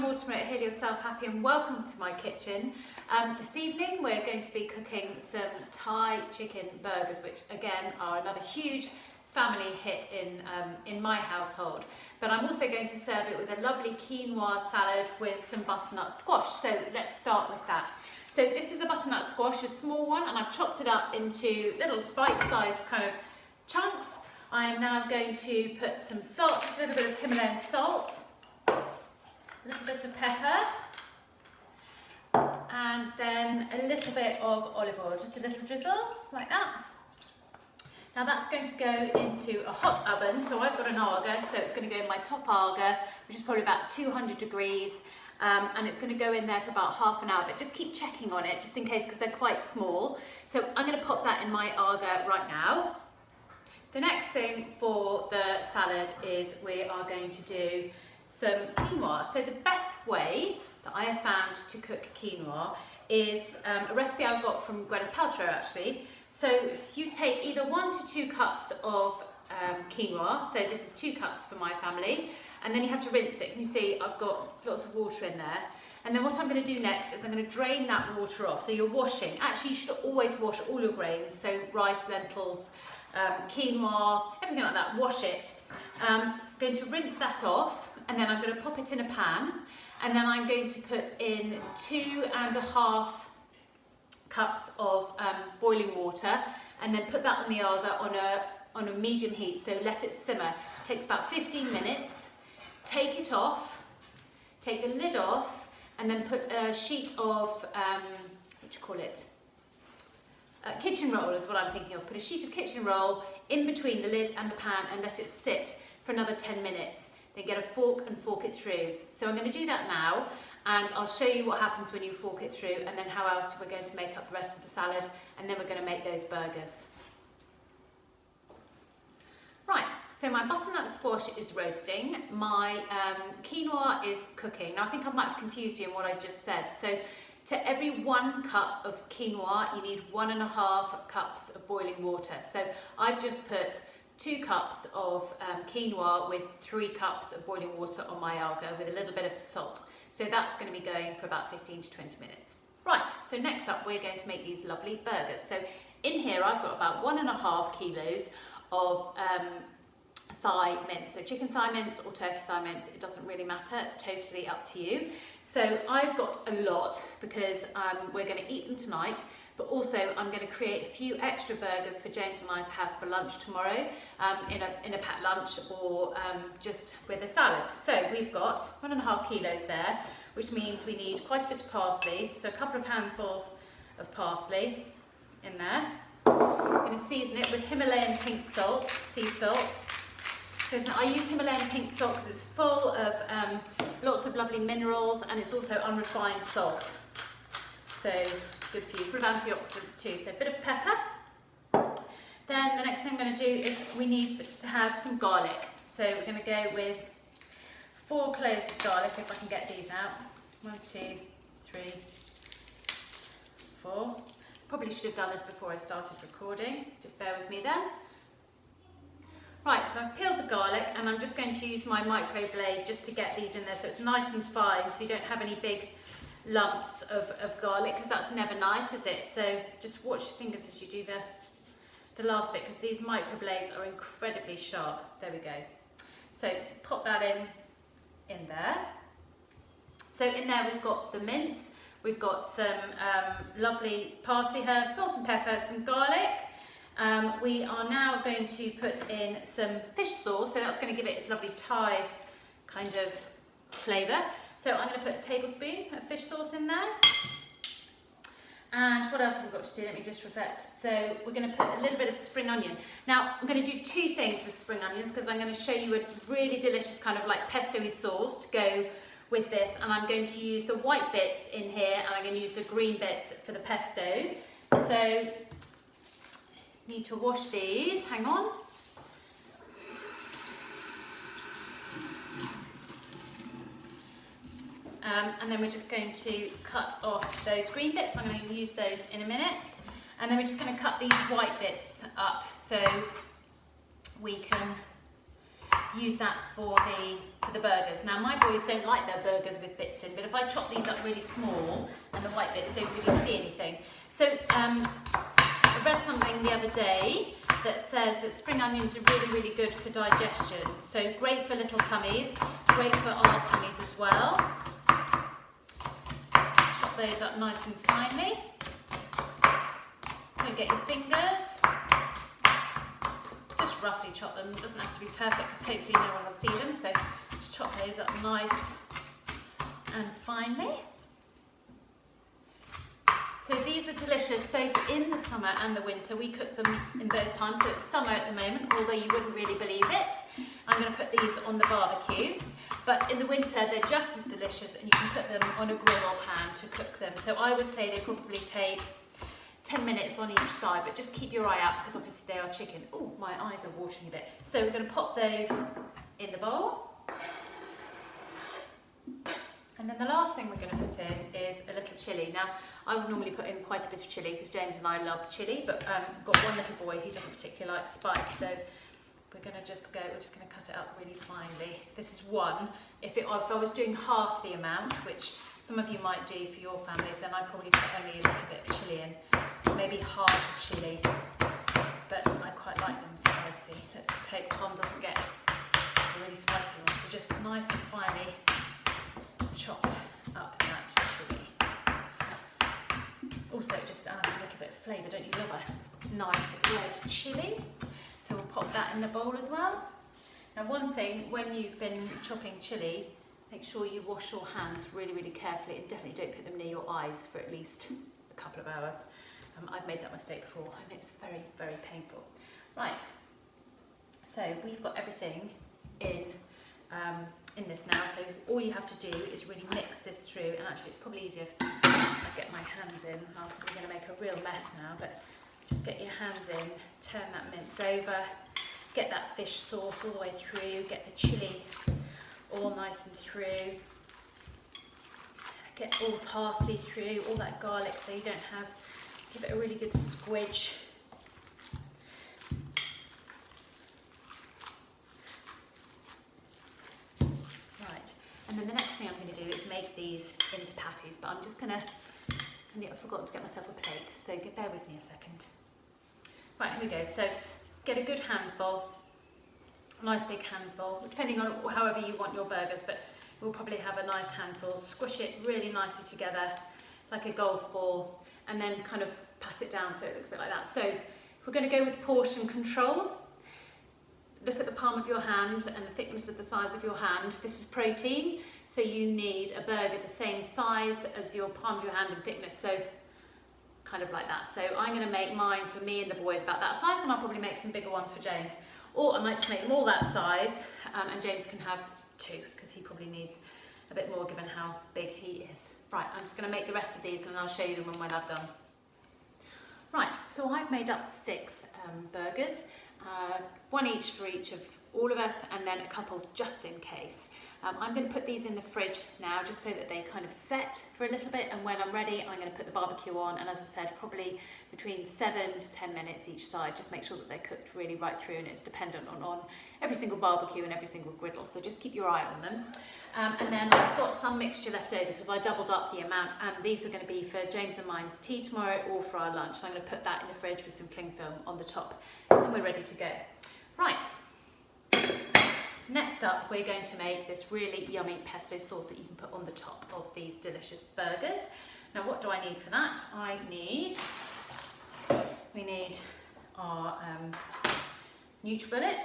Mortimer at Heal Yourself Happy and welcome to my kitchen. This evening we're going to be cooking some Thai chicken burgers, which again are another huge family hit in my household. But I'm also going to serve it with a lovely quinoa salad with some butternut squash. So let's start with that. So this is a butternut squash, a small one, and I've chopped it up into little bite-sized kind of chunks. I am now going to put some salt, just a little bit of Himalayan salt, a little bit of pepper, and then a little bit of olive oil, just a little drizzle, like that. Now that's going to go into a hot oven, so I've got an Aga, so it's going to go in my top Aga, which is probably about 200 degrees, and it's going to go in there for about half an hour, but just keep checking on it, just in case, because they're quite small. So I'm going to pop that in my Aga right now. The next thing for the salad is we are going to do some quinoa. So the best way that I have found to cook quinoa is a recipe I got from Gwyneth Paltrow actually. So you take either 1 to 2 cups of quinoa, so this is 2 cups for my family, and then you have to rinse it. Can you see I've got lots of water in there? And then what I'm going to do next is I'm going to drain that water off. So you're washing, actually you should always wash all your grains, so rice, lentils, quinoa, everything like that, wash it. I'm going to rinse that off, and then I'm going to pop it in a pan, and then I'm going to put in 2.5 cups of boiling water, and then put that on the Aga on a medium heat, so let it simmer. It takes about 15 minutes. Take it off, take the lid off, and then put a sheet of, kitchen roll is what I'm thinking of. Put a sheet of kitchen roll in between the lid and the pan and let it sit for another 10 minutes. Then get a fork and fork it through. So I'm going to do that now, and I'll show you what happens when you fork it through, and then how else we're going to make up the rest of the salad, and then we're going to make those burgers. Right, so my butternut squash is roasting, my quinoa is cooking. Now I think I might have confused you in what I just said. So to every 1 cup of quinoa, you need 1.5 cups of boiling water. So I've just put 2 cups of quinoa with 3 cups of boiling water on my Aga with a little bit of salt. So that's going to be going for about 15 to 20 minutes. Right, so next up we're going to make these lovely burgers. So in here I've got about 1.5 kilos of thigh mince, so chicken thigh mince or turkey thigh mince, it doesn't really matter, it's totally up to you. So I've got a lot because we're going to eat them tonight, but also I'm going to create a few extra burgers for James and I to have for lunch tomorrow, in a packed lunch, or just with a salad. So we've got 1.5 kilos there, which means we need quite a bit of parsley, so a couple of handfuls of parsley in there. I'm going to season it with Himalayan pink salt, sea salt. I use Himalayan pink salt because it's full of lots of lovely minerals, and it's also unrefined salt. So good for you, full of antioxidants too. So a bit of pepper. Then the next thing I'm going to do is we need to have some garlic. So we're going to go with 4 cloves of garlic, if I can get these out. 1, 2, 3, 4. Probably should have done this before I started recording. Just bear with me then. Right, so I've peeled the garlic, and I'm just going to use my micro blade just to get these in there so it's nice and fine, so you don't have any big lumps of garlic, because that's never nice, is it? So just watch your fingers as you do the last bit, because these micro blades are incredibly sharp. There we go. So pop that in there. So in there we've got the mince, we've got some lovely parsley herbs, salt and pepper, some garlic. We are now going to put in some fish sauce, so that's going to give it its lovely Thai kind of flavour. So I'm going to put a tablespoon of fish sauce in there. And what else have we got to do? Let me just reflect. So we're going to put a little bit of spring onion. Now I'm going to do 2 things with spring onions, because I'm going to show you a really delicious kind of like pesto-y sauce to go with this, and I'm going to use the white bits in here, and I'm going to use the green bits for the pesto. So need to wash these, hang on. And then we're just going to cut off those green bits. I'm going to use those in a minute. And then we're just going to cut these white bits up so we can use that for the burgers. Now my boys don't like their burgers with bits in, but if I chop these up really small and the white bits don't really see anything. So I read something the other day that says that spring onions are really, really good for digestion. So great for little tummies, great for our tummies as well. Just chop those up nice and finely. Don't get your fingers. Just roughly chop them. It doesn't have to be perfect because hopefully no one will see them. So just chop those up nice and finely. So these are delicious both in the summer and the winter. We cook them in both times. So it's summer at the moment, although you wouldn't really believe it. I'm going to put these on the barbecue. But in the winter, they're just as delicious and you can put them on a grill or pan to cook them. So I would say they probably take 10 minutes on each side, but just keep your eye out because obviously they are chicken. Oh, my eyes are watering a bit. So we're going to pop those in the bowl. And then the last thing we're going to put in is a little chilli. Now, I would normally put in quite a bit of chilli because James and I love chilli, but I've got one little boy who doesn't particularly like spice, so we're just going to cut it up really finely. This is one. If I was doing half the amount, which some of you might do for your families, then I'd probably put only a little bit of chilli in, maybe half a chilli, but I quite like them spicy. Let's just hope Tom doesn't get a really spicy one, so just nice and finely chop up that chilli. Also, it just adds a little bit of flavour, don't you love a nice red chilli? So we'll pop that in the bowl as well. Now one thing, when you've been chopping chilli, make sure you wash your hands really, really carefully and definitely don't put them near your eyes for at least a couple of hours. I've made that mistake before and it's very, very painful. Right, so we've got everything in this now, so all you have to do is really mix this through, and actually it's probably easier if I get my hands in. I'm probably going to make a real mess now, but just get your hands in, turn that mince over, get that fish sauce all the way through, get the chilli all nice and through, get all the parsley through, all that garlic so you don't have, give it a really good squidge. And then the next thing I'm going to do is make these into patties, but I'm just going to, I've forgotten to get myself a plate, so bear with me a second. Right, here we go. So get a good handful, a nice big handful, depending on however you want your burgers, but we'll probably have a nice handful. Squish it really nicely together, like a golf ball, and then kind of pat it down so it looks a bit like that. So if we're going to go with portion control, look at the palm of your hand and the thickness of the size of your hand. This is protein, so you need a burger the same size as your palm of your hand in thickness, so kind of like that. So I'm going to make mine for me and the boys about that size, and I'll probably make some bigger ones for James. Or I might just make them all that size, and James can have two, because he probably needs a bit more given how big he is. Right, I'm just going to make the rest of these and then I'll show you them when I've done. Right, so I've made up 6 burgers. One each for each of all of us, and then a couple just in case. I'm going to put these in the fridge now just so that they kind of set for a little bit, and when I'm ready I'm going to put the barbecue on, and as I said, probably between 7 to 10 minutes each side. Just make sure that they're cooked really right through, and it's dependent on every single barbecue and every single griddle, so just keep your eye on them. And then I've got some mixture left over because I doubled up the amount, and these are going to be for James and mine's tea tomorrow or for our lunch. So I'm going to put that in the fridge with some cling film on the top, and we're ready to go. Right, next up we're going to make this really yummy pesto sauce that you can put on the top of these delicious burgers. Now what do I need for that? We need our NutriBullet,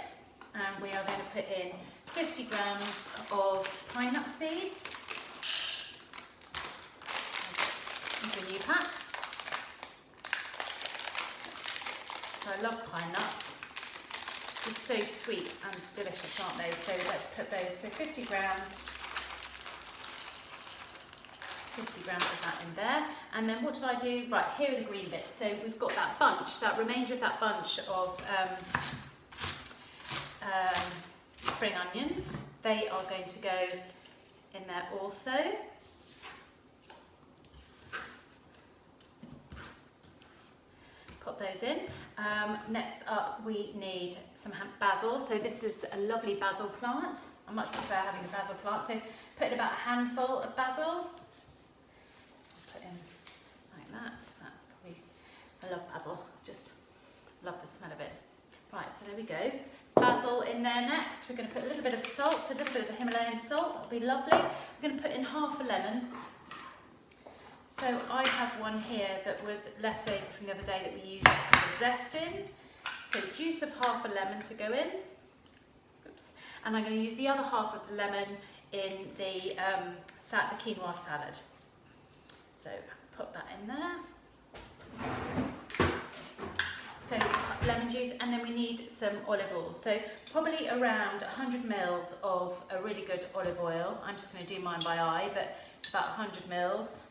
and we are going to put in 50 grams of pine nut seeds into a new pack. I love pine nuts. Just so sweet and delicious, aren't they? So let's put those, so 50 grams of that in there. And then what did I do? Right, here are the green bits. So we've got that bunch, that remainder of that bunch of spring onions. They are going to go in there also. Pop pop those in. Next up we need some basil. So this is a lovely basil plant. I much prefer having a basil plant. So put in about a handful of basil. Put in like that. I love basil, just love the smell of it. Right, so there we go. Basil in there next. We're going to put a little bit of salt, a little bit of the Himalayan salt. That'll be lovely. We're going to put in half a lemon. So I have one here that was left over from the other day that we used the zest in. So juice of half a lemon to go in. Oops. And I'm going to use the other half of the lemon in the quinoa salad. So put that in there. So lemon juice, and then we need some olive oil. So probably around 100 mils of a really good olive oil. I'm just going to do mine by eye, but it's about 100 mils.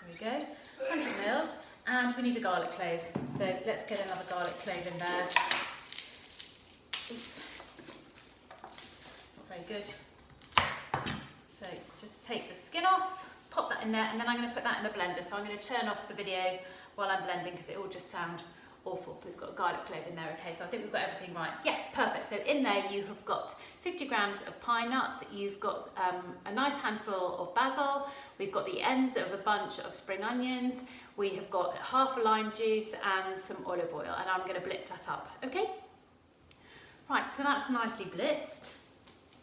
There we go, 100 mils, and we need a garlic clove. So let's get another garlic clove in there. Oops, not very good. So just take the skin off, pop that in there, and then I'm going to put that in the blender. So I'm going to turn off the video while I'm blending because it will just sound awful. But it's got a garlic clove in there. Okay, so I think we've got everything right. Yeah, perfect. So in there you have got 50 grams of pine nuts, you've got a nice handful of basil, we've got the ends of a bunch of spring onions, we have got half a lime juice and some olive oil, and I'm going to blitz that up. Okay? Right, so that's nicely blitzed.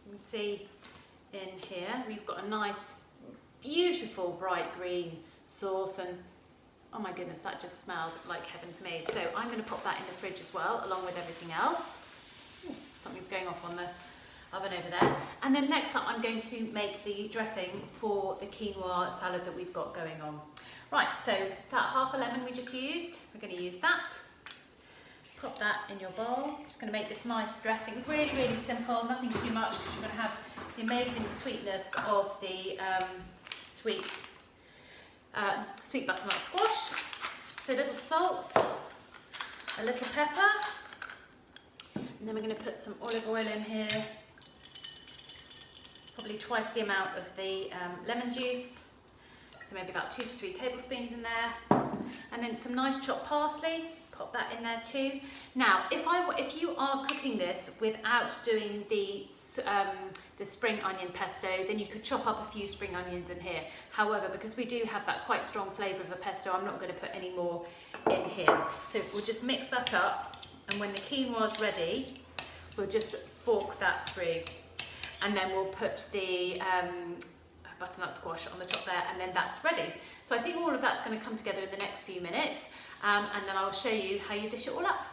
You can see in here we've got a nice, beautiful bright green sauce, and oh my goodness, that just smells like heaven to me. So I'm going to pop that in the fridge as well, along with everything else. Ooh, something's going off on the oven over there. And then next up, I'm going to make the dressing for the quinoa salad that we've got going on. Right, so that half a lemon we just used, we're going to use that. Pop that in your bowl. Just going to make this nice dressing, really, really simple, nothing too much, because you're going to have the amazing sweetness of the sweet butternut squash. So a little salt, a little pepper, and then we're going to put some olive oil in here, probably twice the amount of the lemon juice, so maybe about 2 to 3 tablespoons in there, and then some nice chopped parsley. Pop that in there too. Now, if you are cooking this without doing the spring onion pesto, then you could chop up a few spring onions in here. However, because we do have that quite strong flavour of a pesto, I'm not going to put any more in here. So we'll just mix that up, and when the quinoa is ready, we'll just fork that through, and then we'll put the butternut squash on the top there, and then that's ready. So I think all of that's going to come together in the next few minutes. And then I'll show you how you dish it all up.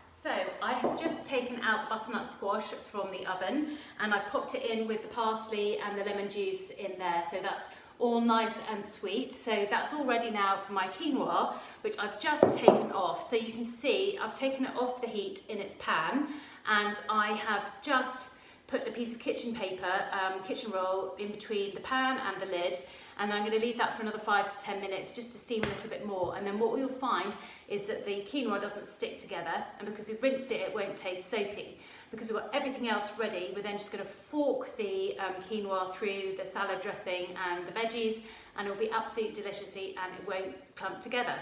So I have just taken out the butternut squash from the oven, and I've popped it in with the parsley and the lemon juice in there. So that's all nice and sweet. So that's all ready now for my quinoa, which I've just taken off. So you can see I've taken it off the heat in its pan, and I have just put a piece of kitchen paper, kitchen roll in between the pan and the lid, and I'm going to leave that for another 5 to 10 minutes just to steam a little bit more. And then what we'll find is that the quinoa doesn't stick together, and because we've rinsed it, it won't taste soapy. Because we've got everything else ready, we're then just going to fork the quinoa through the salad dressing and the veggies, and it'll be absolutely delicious and it won't clump together.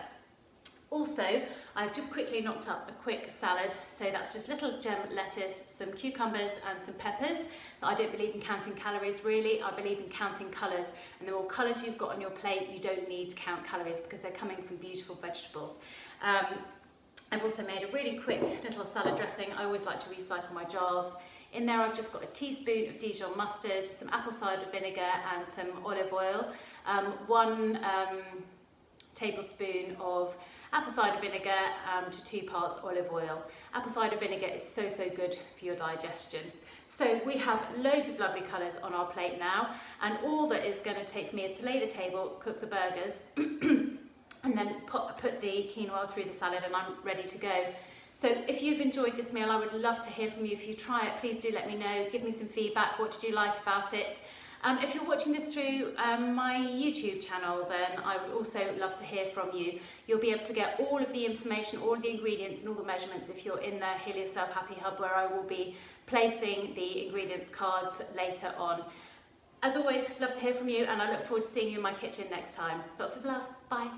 Also, I've just quickly knocked up a quick salad, so that's just little gem lettuce, some cucumbers and some peppers. I don't believe in counting calories really, I believe in counting colours, and the more colours you've got on your plate, you don't need to count calories because they're coming from beautiful vegetables. I've also made a really quick little salad dressing. I always like to recycle my jars. In there I've just got a teaspoon of Dijon mustard, some apple cider vinegar and some olive oil, 1 tablespoon of apple cider vinegar to 2 parts olive oil. Apple cider vinegar is so good for your digestion. So we have loads of lovely colours on our plate now, and all that is going to take for me is to lay the table, cook the burgers and then put the quinoa through the salad, and I'm ready to go. So if you've enjoyed this meal, I would love to hear from you. If you try it, please do let me know. Give me some feedback. What did you like about it? If you're watching this through my YouTube channel, then I would also love to hear from you. You'll be able to get all of the information, all of the ingredients and all the measurements if you're in the Heal Yourself Happy Hub, where I will be placing the ingredients cards later on. As always, love to hear from you, and I look forward to seeing you in my kitchen next time. Lots of love. Bye.